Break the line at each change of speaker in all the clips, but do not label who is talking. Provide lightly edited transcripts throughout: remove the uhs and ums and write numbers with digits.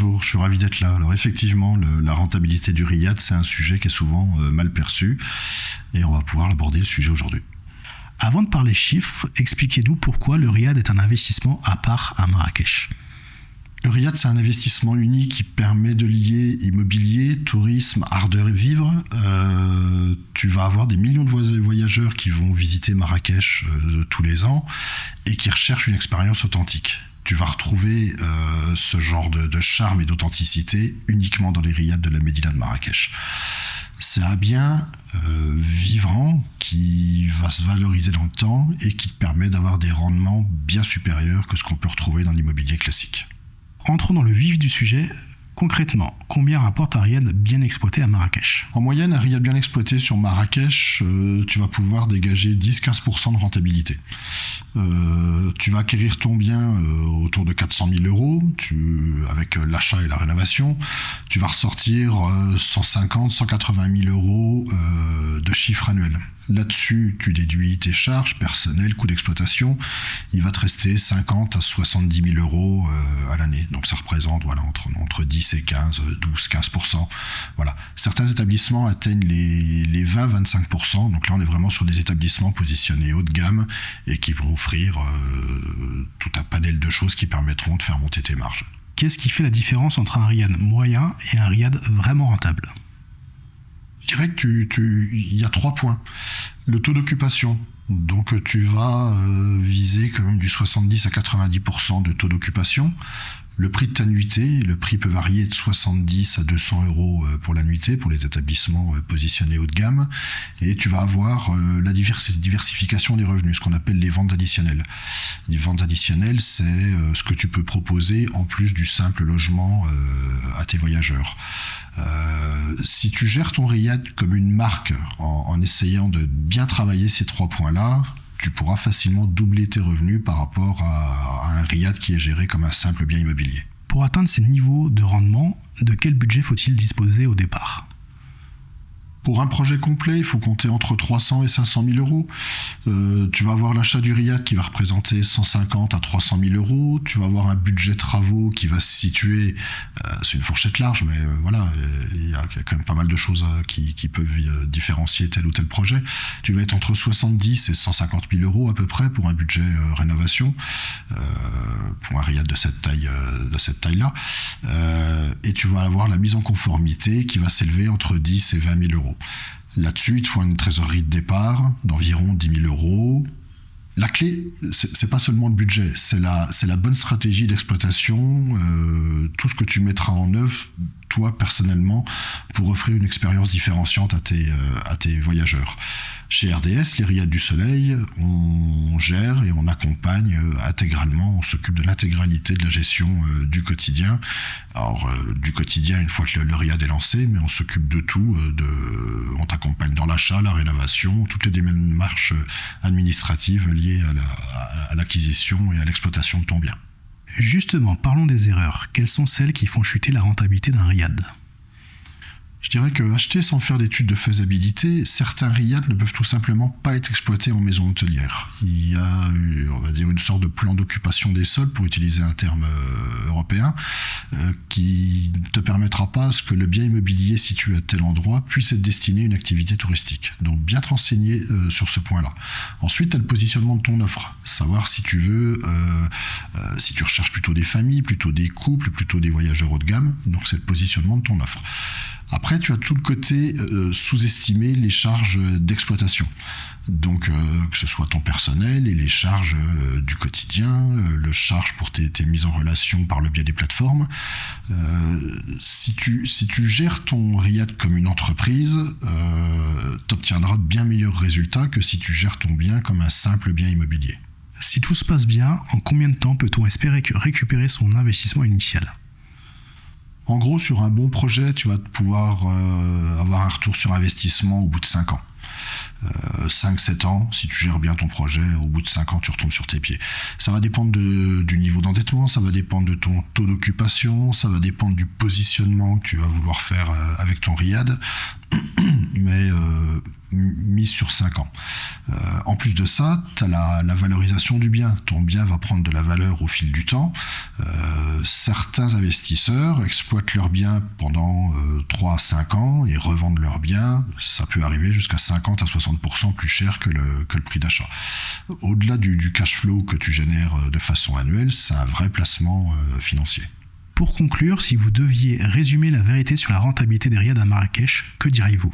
bonjour, je suis ravi d'être là. Alors effectivement, la rentabilité du riad, c'est un sujet qui est souvent mal perçu et on va pouvoir l'aborder le sujet aujourd'hui.
Avant de parler chiffres, expliquez-nous pourquoi le riad est un investissement à part à Marrakech.
Le riad, c'est un investissement unique qui permet de lier immobilier, tourisme, art de vivre. Tu vas avoir des millions de voyageurs qui vont visiter Marrakech tous les ans et qui recherchent une expérience authentique. Tu vas retrouver ce genre de charme et d'authenticité uniquement dans les riads de la Médina de Marrakech. C'est un bien vivant qui va se valoriser dans le temps et qui te permet d'avoir des rendements bien supérieurs que ce qu'on peut retrouver dans l'immobilier classique.
Entrons dans le vif du sujet. Concrètement, combien rapporte un riad bien exploité à Marrakech ?
En moyenne, un riad bien exploité sur Marrakech, tu vas pouvoir dégager 10-15% de rentabilité. Tu vas acquérir ton bien autour de 400 000 euros avec l'achat et la rénovation. Tu vas ressortir 150-180 000 euros de chiffre annuel. Là-dessus, tu déduis tes charges personnelles, coûts d'exploitation. Il va te rester 50 à 70 000 euros à l'année. Donc ça représente entre 10 et 15, 12-15%. Voilà. Certains établissements atteignent les 20-25%. Donc là, on est vraiment sur des établissements positionnés haut de gamme et qui vont offrir tout un panel de choses qui permettront de faire monter tes marges.
Qu'est-ce qui fait la différence entre un riad moyen et un riad vraiment rentable ?
Je dirais qu'il y a 3 points. Le taux d'occupation. Donc tu vas viser quand même du 70 à 90% de taux d'occupation. Le prix de ta nuitée, le prix peut varier de 70 à 200 euros pour la nuitée, pour les établissements positionnés haut de gamme. Et tu vas avoir la diversification des revenus, ce qu'on appelle les ventes additionnelles. Les ventes additionnelles, c'est ce que tu peux proposer en plus du simple logement à tes voyageurs. Si tu gères ton riad comme une marque en essayant de bien travailler ces 3 points-là, tu pourras facilement doubler tes revenus par rapport à un riad qui est géré comme un simple bien immobilier.
Pour atteindre ces niveaux de rendement, de quel budget faut-il disposer au départ ?
Pour un projet complet, il faut compter entre 300 et 500 000 euros. Tu vas avoir l'achat du riad qui va représenter 150 à 300 000 euros. Tu vas avoir un budget travaux qui va se situer, c'est une fourchette large, mais il y a quand même pas mal de choses qui peuvent différencier tel ou tel projet. Tu vas être entre 70 et 150 000 euros à peu près pour un budget rénovation, pour un riad de cette taille-là. Et tu vas avoir la mise en conformité qui va s'élever entre 10 et 20 000 euros. Là-dessus, il te faut une trésorerie de départ d'environ 10 000 euros. La clé, c'est pas seulement le budget, c'est la bonne stratégie d'exploitation, tout ce que tu mettras en œuvre, toi, personnellement, pour offrir une expérience différenciante à tes voyageurs. Chez RDS, les Riads du Soleil, on gère et on accompagne intégralement, on s'occupe de l'intégralité de la gestion du quotidien. Alors, du quotidien une fois que le Riad est lancé, mais on s'occupe de tout, on t'accompagne dans l'achat, la rénovation, toutes les démarches administratives liées à l'acquisition et à l'exploitation de ton bien.
Justement, parlons des erreurs. Quelles sont celles qui font chuter la rentabilité d'un riad ?
Je dirais que acheter sans faire d'études de faisabilité, certains riads ne peuvent tout simplement pas être exploités en maison hôtelière. Il y a, on va dire, une sorte de plan d'occupation des sols, pour utiliser un terme européen, qui ne te permettra pas à ce que le bien immobilier situé à tel endroit puisse être destiné à une activité touristique. Donc bien te renseigner sur ce point-là. Ensuite, tu as le positionnement de ton offre. Savoir si tu veux, si tu recherches plutôt des familles, plutôt des couples, plutôt des voyageurs haut de gamme. Donc c'est le positionnement de ton offre. Après, tu as tout le côté sous-estimer les charges d'exploitation. Donc, que ce soit ton personnel et les charges du quotidien, le charge pour tes mises en relation par le biais des plateformes. Si tu gères ton riad comme une entreprise, tu obtiendras de bien meilleurs résultats que si tu gères ton bien comme un simple bien immobilier.
Si tout se passe bien, en combien de temps peut-on espérer récupérer son investissement initial ?
En gros, sur un bon projet, tu vas pouvoir avoir un retour sur investissement au bout de 5 ans. 5-7 ans, si tu gères bien ton projet, au bout de 5 ans, tu retombes sur tes pieds. Ça va dépendre du niveau d'endettement, ça va dépendre de ton taux d'occupation, ça va dépendre du positionnement que tu vas vouloir faire avec ton riad. Mais mise sur 5 ans. En plus de ça, tu as la valorisation du bien. Ton bien va prendre de la valeur au fil du temps. Certains investisseurs exploitent leur bien pendant 3 à 5 ans et revendent leur bien. Ça peut arriver jusqu'à 50 à 60% plus cher que le prix d'achat. Au-delà du cash flow que tu génères de façon annuelle, c'est un vrai placement financier.
Pour conclure, si vous deviez résumer la vérité sur la rentabilité des riads à Marrakech, que diriez-vous ?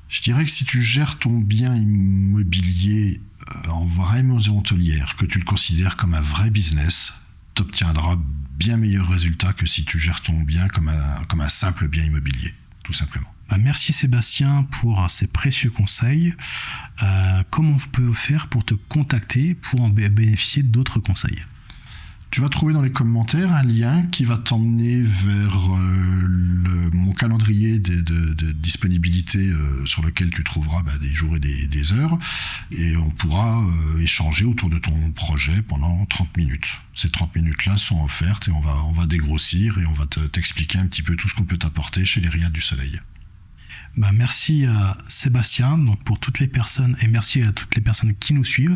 Je dirais que si tu gères ton bien immobilier en vraie maison hôtelière, que tu le considères comme un vrai business, tu obtiendras bien meilleurs résultats que si tu gères ton bien comme un simple bien immobilier, tout simplement.
Merci Sébastien pour ces précieux conseils. Comment on peut faire pour te contacter pour en bénéficier d'autres conseils ?
Tu vas trouver dans les commentaires un lien qui va t'emmener vers mon calendrier de disponibilité sur lequel tu trouveras des jours et des heures, et on pourra échanger autour de ton projet pendant 30 minutes. Ces 30 minutes-là sont offertes et on va dégrossir et on va t'expliquer un petit peu tout ce qu'on peut t'apporter chez les Riads du Soleil.
Merci à Sébastien pour toutes les personnes, et merci à toutes les personnes qui nous suivent.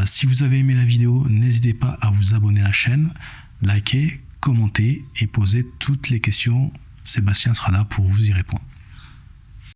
Si vous avez aimé la vidéo, n'hésitez pas à vous abonner à la chaîne, liker, commenter et poser toutes les questions. Sébastien sera là pour vous y répondre.